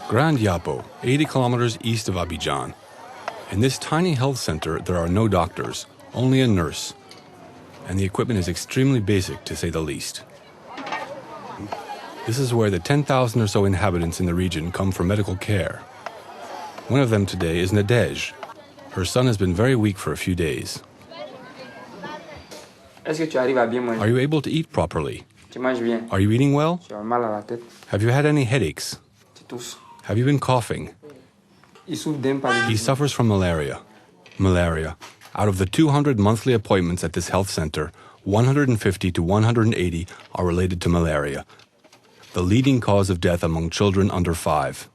Grand Yapo, 80 kilometers east of Abidjan. In this tiny health center, there are no doctors, only a nurse. And the equipment is extremely basic, to say the least. This is where the 10,000 or so inhabitants in the region come for medical care. One of them today is Nadej. Her son has been very weak for a few days. Are you able to eat properly? Are you eating well? Have you had any headaches? Have you been coughing? He suffers from malaria. Out of the 200 monthly appointments at this health center, 150 to 180 are related to malaria, the leading cause of death among children under 5.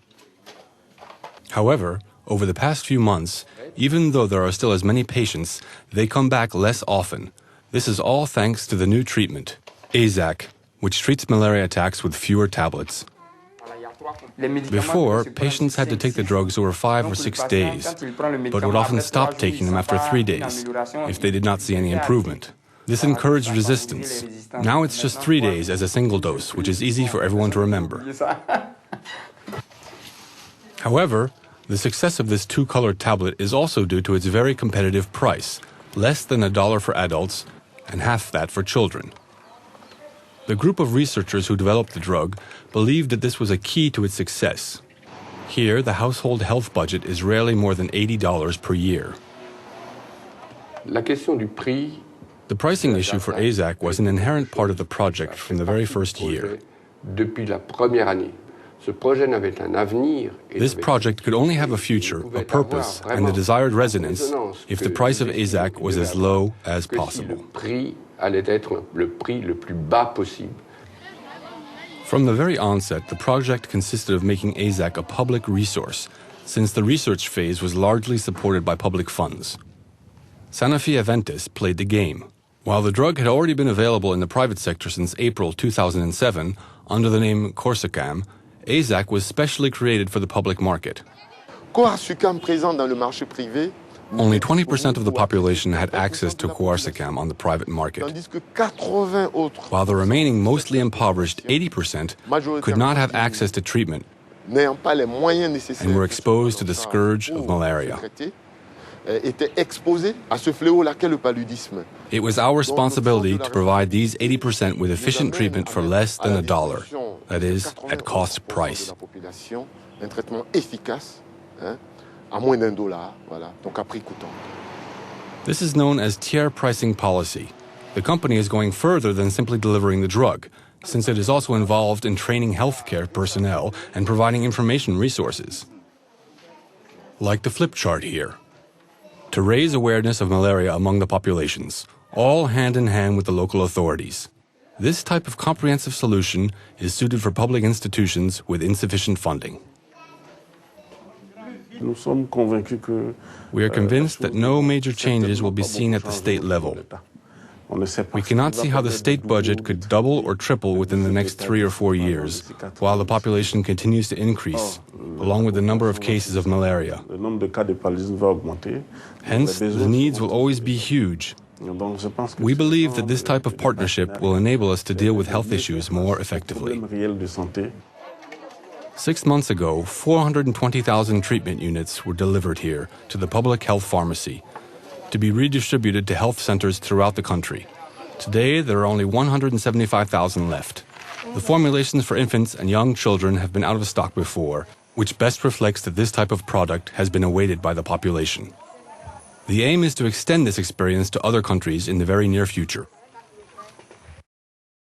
However, over the past few months, even though there are still as many patients, they come back less often. This is all thanks to the new treatment, AZAC, which treats malaria attacks with fewer tablets. Before, patients had to take the drugs over 5 or 6 days, but would often stop taking them after 3 days if they did not see any improvement. This encouraged resistance. Now it's just 3 days as a single dose, which is easy for everyone to remember. However, the success of this 2-colored tablet is also due to its very competitive price, less than $1 for adults and half that for children. The group of researchers who developed the drug believed that this was a key to its success. Here, the household health budget is rarely more than $80 per year. The pricing issue for AZAC was an inherent part of the project from the very first year. This project could only have a future, a purpose, and the desired resonance if the price of AZAC was as low as possible. From the very onset, the project consisted of making AZAC a public resource, since the research phase was largely supported by public funds. Sanofi Aventis played the game. While the drug had already been available in the private sector since April 2007 under the name Corsicam, AZAC was specially created for the public market. Only 20% of the population had access to Corsicam on the private market, while the remaining mostly impoverished 80% could not have access to treatment and were exposed to the scourge of malaria. It was our responsibility to provide these 80% with efficient treatment for less than $1, that is, at cost price. This is known as tier pricing policy. The company is going further than simply delivering the drug, since it is also involved in training healthcare personnel and providing information resources. Like the flip chart here. To raise awareness of malaria among the populations, all hand in hand with the local authorities. This type of comprehensive solution is suited for public institutions with insufficient funding. We are convinced that no major changes will be seen at the state level. We cannot see how the state budget could double or triple within the next 3 or 4 years, while the population continues to increase, along with the number of cases of malaria. Hence, the needs will always be huge. We believe that this type of partnership will enable us to deal with health issues more effectively. 6 months ago, 420,000 treatment units were delivered here to the public health pharmacy, to be redistributed to health centers throughout the country. Today, there are only 175,000 left. The formulations for infants and young children have been out of stock before, which best reflects that this type of product has been awaited by the population. The aim is to extend this experience to other countries in the very near future.